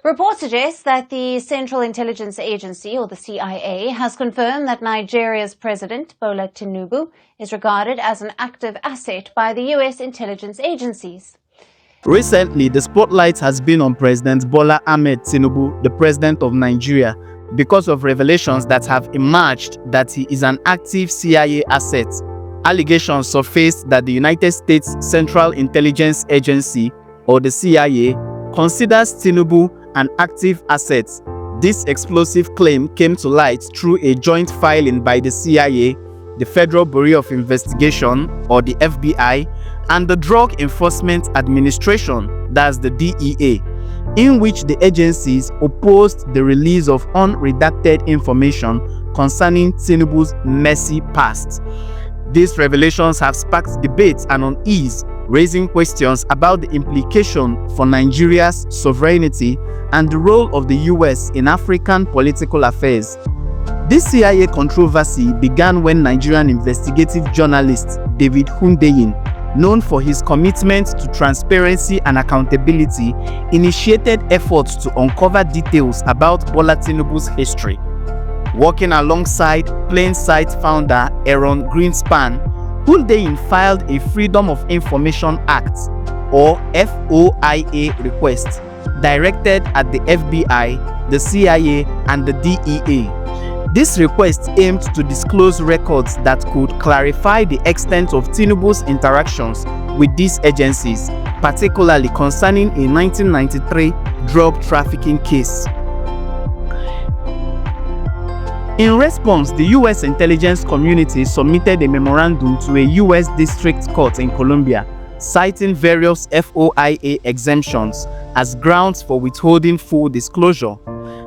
Reports suggest that the Central Intelligence Agency, or the CIA, has confirmed that Nigeria's president, Bola Tinubu, is regarded as an active asset by the US intelligence agencies. Recently, the spotlight has been on President Bola Ahmed Tinubu, the president of Nigeria, because of revelations that have emerged that he is an active CIA asset. Allegations surfaced that the United States Central Intelligence Agency, or the CIA, considers Tinubu an active asset. This explosive claim came to light through a joint filing by the CIA, the Federal Bureau of Investigation, or the FBI, and the Drug Enforcement Administration, that's the DEA, in which the agencies opposed the release of unredacted information concerning Tinubu's messy past. These revelations have sparked debates and unease, raising questions about the implication for Nigeria's sovereignty and the role of the US in African political affairs. This CIA controversy began when Nigerian investigative journalist David Hundeyin, known for his commitment to transparency and accountability, initiated efforts to uncover details about Bola Tinubu's history. Working alongside Plainsight founder Aaron Greenspan, Hundeyin filed a Freedom of Information Act, or FOIA request, directed at the FBI, the CIA, and the DEA. This request aimed to disclose records that could clarify the extent of Tinubu's interactions with these agencies, particularly concerning a 1993 drug trafficking case. In response, the U.S. intelligence community submitted a memorandum to a U.S. district court in Colombia, citing various FOIA exemptions as grounds for withholding full disclosure.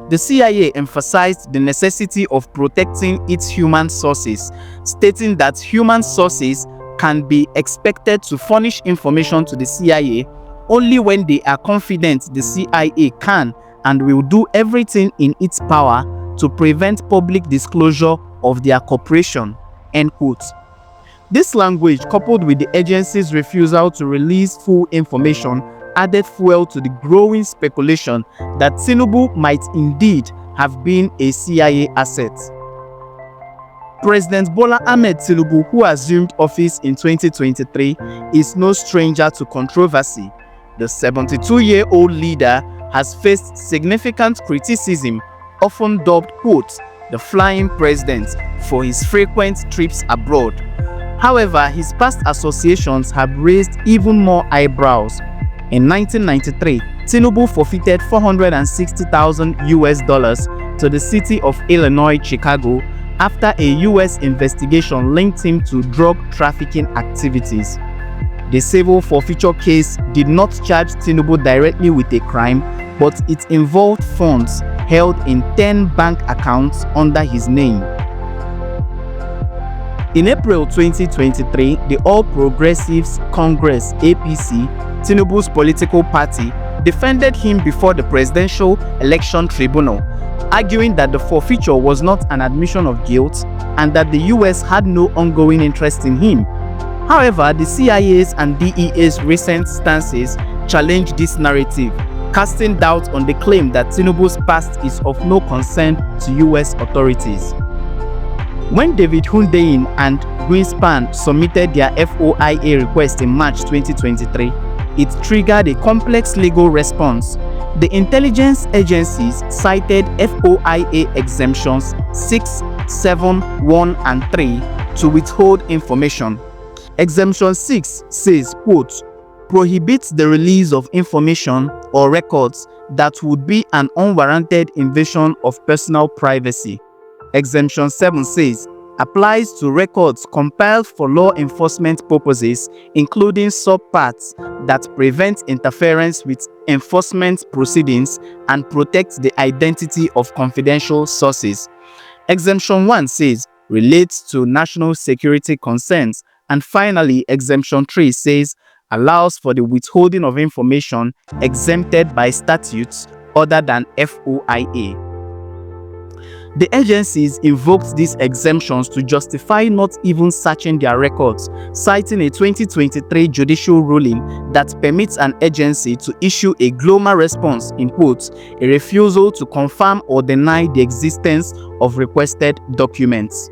The CIA emphasized the necessity of protecting its human sources, stating that human sources can be expected to furnish information to the CIA only when they are confident the CIA can and will do everything in its power to prevent public disclosure of their cooperation. End quote. This language, coupled with the agency's refusal to release full information, added fuel to the growing speculation that Tinubu might indeed have been a CIA asset. President Bola Ahmed Tinubu, who assumed office in 2023, is no stranger to controversy. The 72-year-old leader has faced significant criticism, often dubbed, quote, the flying president, for his frequent trips abroad. However, his past associations have raised even more eyebrows. In 1993, Tinubu forfeited $460,000 to the city of Illinois, Chicago, after a U.S. investigation linked him to drug trafficking activities. The civil forfeiture case did not charge Tinubu directly with a crime, but it involved funds held in 10 bank accounts under his name. In April 2023, the All Progressives Congress (APC), Tinubu's political party, defended him before the Presidential Election Tribunal, arguing that the forfeiture was not an admission of guilt and that the US had no ongoing interest in him. However, the CIA's and DEA's recent stances challenged this narrative, casting doubt on the claim that Tinubu's past is of no concern to US authorities. When David Hundeyin and Greenspan submitted their FOIA request in March 2023, it triggered a complex legal response. The intelligence agencies cited FOIA exemptions 6, 7, 1, and 3 to withhold information. Exemption 6 says, quote, prohibits the release of information or records that would be an unwarranted invasion of personal privacy. Exemption 7 says, applies to records compiled for law enforcement purposes, including subparts that prevent interference with enforcement proceedings and protect the identity of confidential sources. Exemption 1 says, relates to national security concerns. And finally, Exemption 3 says, allows for the withholding of information exempted by statutes other than FOIA. The agencies invoked these exemptions to justify not even searching their records, citing a 2023 judicial ruling that permits an agency to issue a global response, in quotes, a refusal to confirm or deny the existence of requested documents.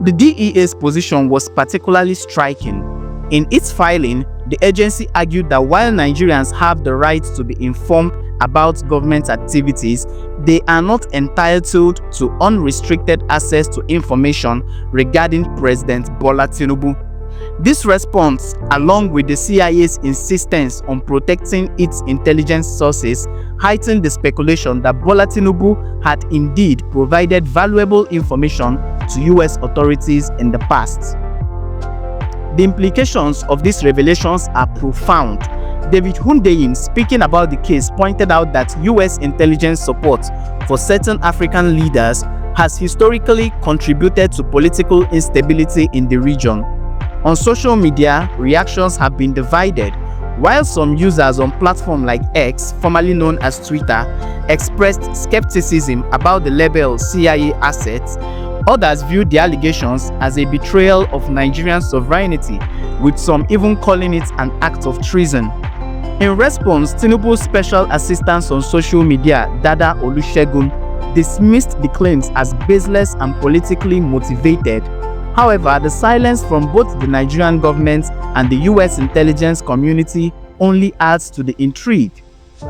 The DEA's position was particularly striking. In its filing, the agency argued that while Nigerians have the right to be informed about government activities, they are not entitled to unrestricted access to information regarding President Bola Tinubu. This response, along with the CIA's insistence on protecting its intelligence sources, heightened the speculation that Bola Tinubu had indeed provided valuable information to US authorities in the past. The implications of these revelations are profound. David Hundeyin, speaking about the case, pointed out that US intelligence support for certain African leaders has historically contributed to political instability in the region. On social media, reactions have been divided. While some users on platforms like X, formerly known as Twitter, expressed skepticism about the label CIA assets, others viewed the allegations as a betrayal of Nigerian sovereignty, with some even calling it an act of treason. In response, Tinubu's special assistant on social media, Dada Olusegun, dismissed the claims as baseless and politically motivated. However, the silence from both the Nigerian government and the US intelligence community only adds to the intrigue.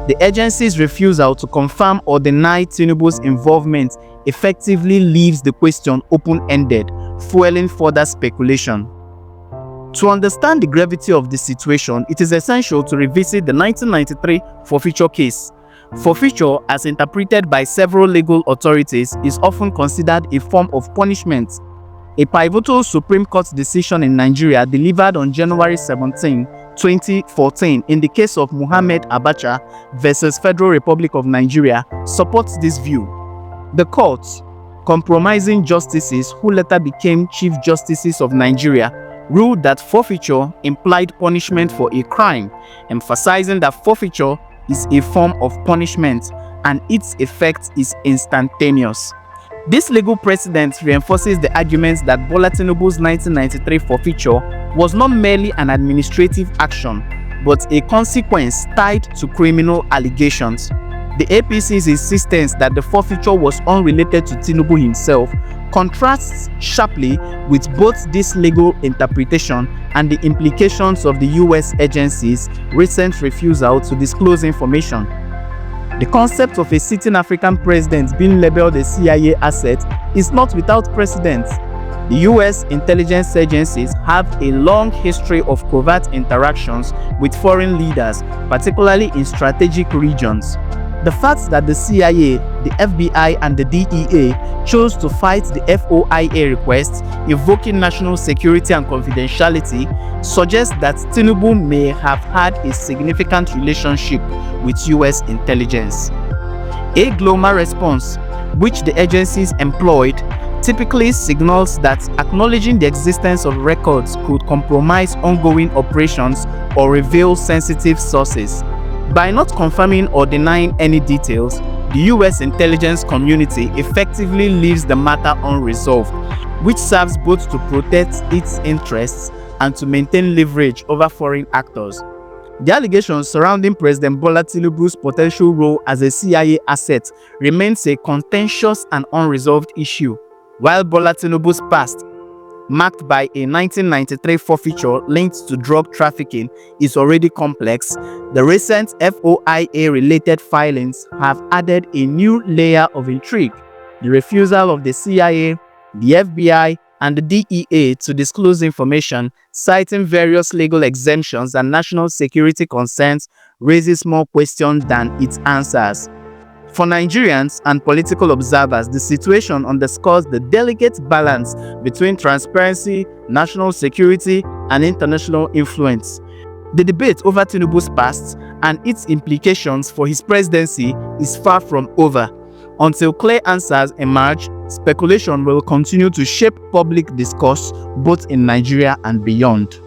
The agency's refusal to confirm or deny Tinubu's involvement effectively leaves the question open-ended, fueling further speculation. To understand the gravity of the situation, it is essential to revisit the 1993 forfeiture case. Forfeiture, as interpreted by several legal authorities, is often considered a form of punishment. A pivotal Supreme Court decision in Nigeria delivered on January 17, 2014 in the case of Muhammad Abacha versus Federal Republic of Nigeria supports this view. The court, compromising justices who later became Chief Justices of Nigeria, ruled that forfeiture implied punishment for a crime, emphasizing that forfeiture is a form of punishment and its effect is instantaneous. This legal precedent reinforces the arguments that Bola Tinubu's 1993 forfeiture was not merely an administrative action, but a consequence tied to criminal allegations. The APC's insistence that the forfeiture was unrelated to Tinubu himself contrasts sharply with both this legal interpretation and the implications of the US agency's recent refusal to disclose information. The concept of a sitting African president being labeled a CIA asset is not without precedent. The US intelligence agencies have a long history of covert interactions with foreign leaders, particularly in strategic regions. The fact that the CIA, the FBI, and the DEA chose to fight the FOIA requests invoking national security and confidentiality suggests that Tinubu may have had a significant relationship with US intelligence. A global response, which the agencies employed, typically signals that acknowledging the existence of records could compromise ongoing operations or reveal sensitive sources. By not confirming or denying any details, the US intelligence community effectively leaves the matter unresolved, which serves both to protect its interests and to maintain leverage over foreign actors. The allegations surrounding President Bola Tinubu's potential role as a CIA asset remains a contentious and unresolved issue. While Bola Tinubu's past, marked by a 1993 forfeiture linked to drug trafficking, is already complex, the recent FOIA-related filings have added a new layer of intrigue. The refusal of the CIA, the FBI, and the DEA to disclose information, citing various legal exemptions and national security concerns, raises more questions than it answers. For Nigerians and political observers, the situation underscores the delicate balance between transparency, national security, and international influence. The debate over Tinubu's past and its implications for his presidency is far from over. Until clear answers emerge, speculation will continue to shape public discourse both in Nigeria and beyond.